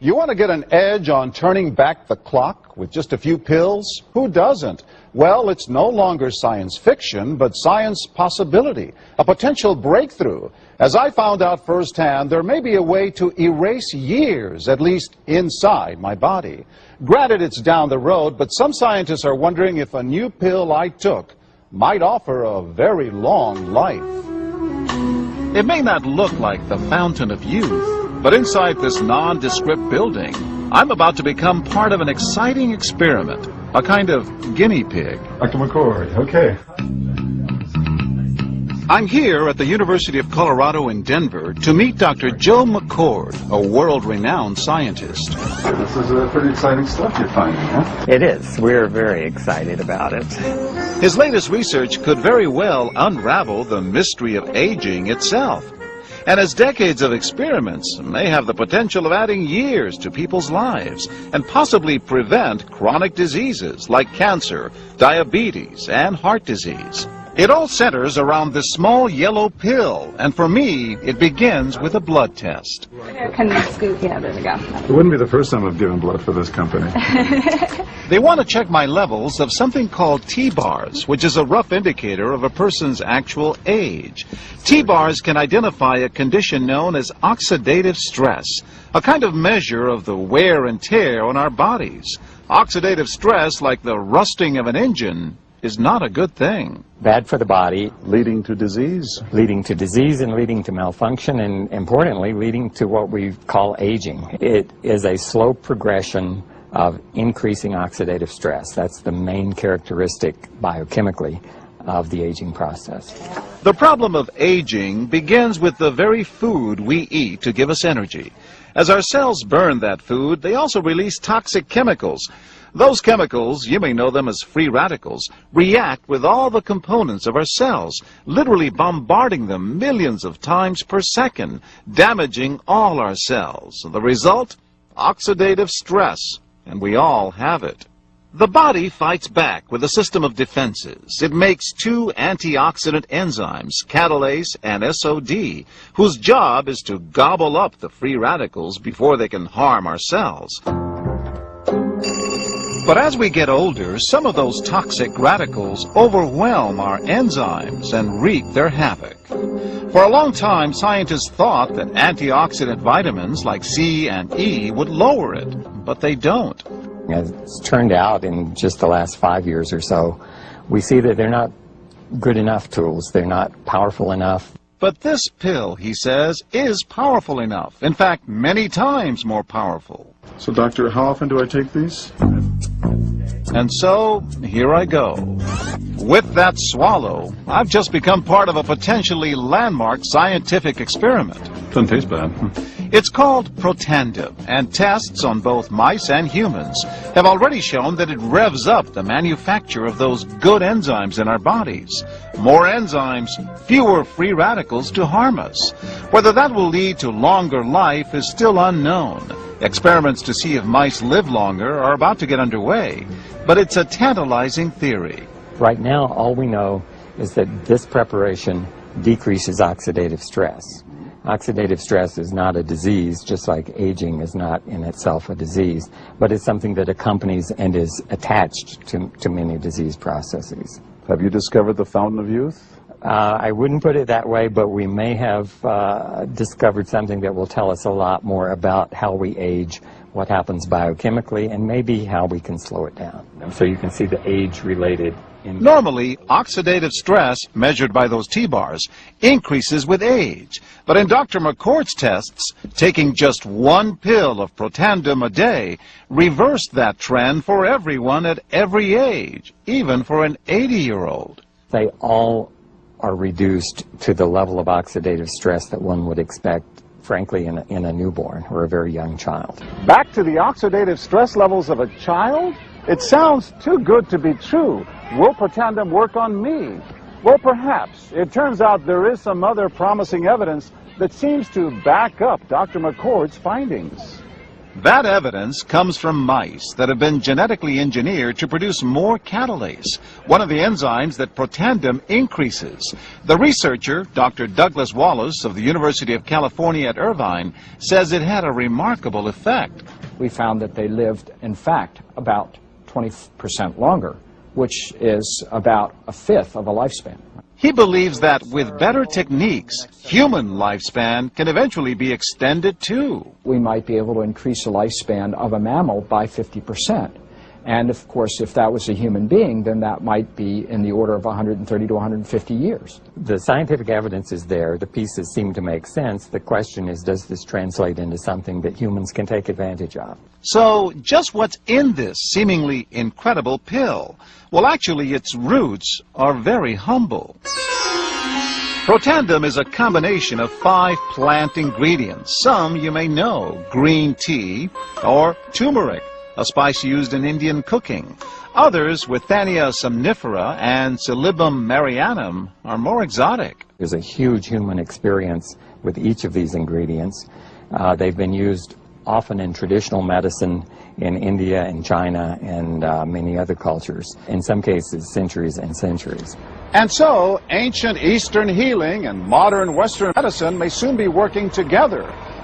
You want to get an edge on turning back the clock with just a few pills? Who doesn't? Well, it's no longer science fiction, but science possibility, a potential breakthrough. As I found out firsthand, there may be a way to erase years, at least inside my body. Granted, it's down the road, but some scientists are wondering if a new pill I took might offer a very long life. It may not look like the fountain of youth, but inside this nondescript building, I'm about to become part of an exciting experiment, a kind of guinea pig. Dr. McCord, okay. I'm here at the University of Colorado in Denver to meet Dr. Joe McCord, a world-renowned scientist. This is pretty exciting stuff you're finding, huh? It is. We're very excited about it. His latest research could very well unravel the mystery of aging itself. And his decades of experiments may have the potential of adding years to people's lives and possibly prevent chronic diseases like cancer, diabetes, and heart disease. It all centers around this small yellow pill, and for me, it begins with a blood test. Can you scoop? Yeah, there we go. It wouldn't be the first time I've given blood for this company. They want to check my levels of something called T-bars, which is a rough indicator of a person's actual age. T-bars can identify a condition known as oxidative stress, a kind of measure of the wear and tear on our bodies. Oxidative stress, like the rusting of an engine, is not a good thing. Bad for the body. Leading to disease. Leading to disease and leading to malfunction, and importantly, leading to what we call aging. It is a slow progression of increasing oxidative stress. That's the main characteristic biochemically of the aging process. The problem of aging begins with the very food we eat to give us energy. As our cells burn that food, they also release toxic chemicals. Those chemicals, you may know them as free radicals, react with all the components of our cells, literally bombarding them millions of times per second, damaging all our cells. The result? Oxidative stress, and we all have it. The body fights back with a system of defenses. It makes two antioxidant enzymes, catalase and SOD, whose job is to gobble up the free radicals before they can harm our cells. But as we get older, some of those toxic radicals overwhelm our enzymes and wreak their havoc. For a long time, scientists thought that antioxidant vitamins like C and E would lower it, but they don't. As it's turned out in just the last 5 years or so, we see that they're not good enough tools. They're not powerful enough. But this pill, he says, is powerful enough. In fact, many times more powerful. So, doctor, how often do I take these? And so, here I go. With that swallow, I've just become part of a potentially landmark scientific experiment. Doesn't taste bad. It's called Protandim, and tests on both mice and humans have already shown that it revs up the manufacture of those good enzymes in our bodies. More enzymes, fewer free radicals to harm us. Whether that will lead to longer life is still unknown. Experiments to see if mice live longer are about to get underway, but it's a tantalizing theory. Right now, all we know is that this preparation decreases oxidative stress. Oxidative stress is not a disease, just like aging is not in itself a disease, but it's something that accompanies and is attached to many disease processes. Have you discovered the fountain of youth? I wouldn't put it that way, but we may have discovered something that will tell us a lot more about how we age, what happens biochemically, and maybe how we can slow it down. So you can see the age-related. Normally, oxidative stress, measured by those T-bars, increases with age. But in Dr. McCord's tests, taking just one pill of Protandim a day reversed that trend for everyone at every age, even for an 80-year-old. They all are reduced to the level of oxidative stress that one would expect, frankly, in a newborn or a very young child. Back to the oxidative stress levels of a child? It sounds too good to be true. Will Protandim work on me? Well, perhaps. It turns out there is some other promising evidence that seems to back up Dr. McCord's findings. That evidence comes from mice that have been genetically engineered to produce more catalase, one of the enzymes that Protandim increases. The researcher, Dr. Douglas Wallace of the University of California at Irvine, says it had a remarkable effect. We found that they lived, in fact, about 20% longer, which is about a fifth of a lifespan. He believes that with better techniques, human lifespan can eventually be extended too. We might be able to increase the lifespan of a mammal by 50%. And of course, if that was a human being, then that might be in the order of 130 to 150 years. The scientific evidence is there. The pieces seem to make sense. The question is, does this translate into something that humans can take advantage of? So, just what's in this seemingly incredible pill? Well, actually, its roots are very humble. Protandim is a combination of 5 plant ingredients. Some you may know: green tea or turmeric, a spice used in Indian cooking. Others, Withania somnifera and Silybum marianum, are more exotic. There's a huge human experience with each of these ingredients. They've been used often in traditional medicine in India and China and many other cultures. In some cases, centuries and centuries. And so, ancient Eastern healing and modern Western medicine may soon be working together.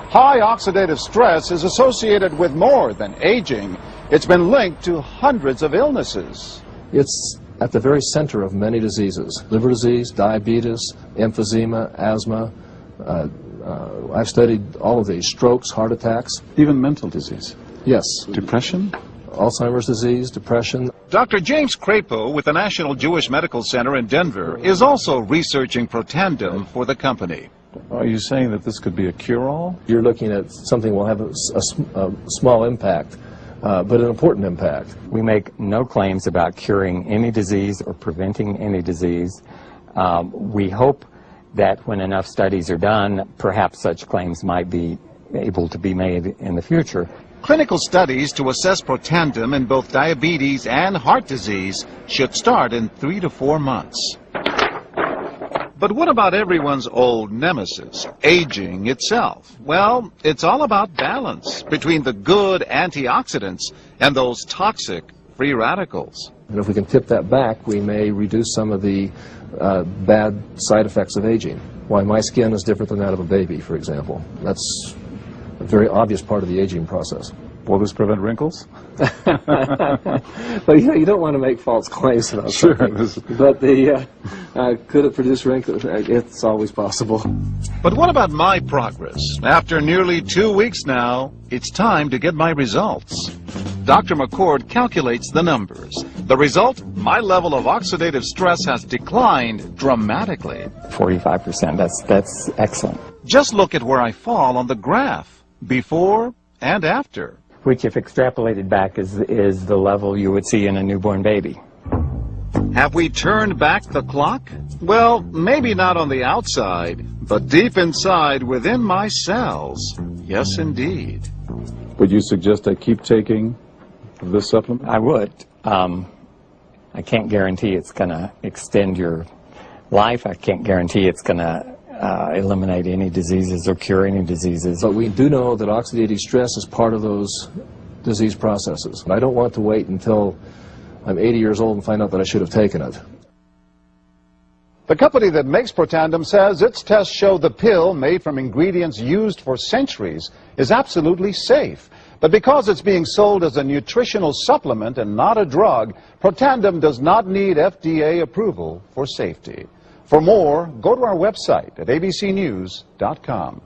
High oxidative stress is associated with more than aging. It's been linked to hundreds of illnesses. It's at the very center of many diseases: liver disease, diabetes, emphysema, asthma. I've studied all of these: strokes, heart attacks. Even mental disease. Yes. Depression? Alzheimer's disease, depression. Dr. James Crapo with the National Jewish Medical Center in Denver is also researching Protandim for the company. Are you saying that this could be a cure-all? You're looking at something will have a small impact, but an important impact. We make no claims about curing any disease or preventing any disease. We hope that when enough studies are done, perhaps such claims might be able to be made in the future. Clinical studies to assess Protandim in both diabetes and heart disease should start in 3 to 4 months. But what about everyone's old nemesis, aging itself? Well, it's all about balance between the good antioxidants and those toxic free radicals. And if we can tip that back, we may reduce some of the bad side effects of aging. Why my skin is different than that of a baby, for example. That's a very obvious part of the aging process. Will this prevent wrinkles? Well, you don't want to make false claims about something. But could it produce wrinkles? It's always possible. But what about my progress? After nearly 2 weeks now, it's time to get my results. Dr. McCord calculates the numbers. The result, my level of oxidative stress has declined dramatically. 45%, that's excellent. Just look at where I fall on the graph, before and after. Which, if extrapolated back, is the level you would see in a newborn baby. Have we turned back the clock? Well, maybe not on the outside, but deep inside within my cells. Yes, indeed. Would you suggest I keep taking this supplement? I would. I can't guarantee it's going to extend your life. I can't guarantee it's going to eliminate any diseases or cure any diseases. But we do know that oxidative stress is part of those disease processes. I don't want to wait until I'm 80 years old and find out that I should have taken it. The company that makes Protandim says its tests show the pill, made from ingredients used for centuries, is absolutely safe. But because it's being sold as a nutritional supplement and not a drug, Protandim does not need FDA approval for safety. For more, go to our website at abcnews.com.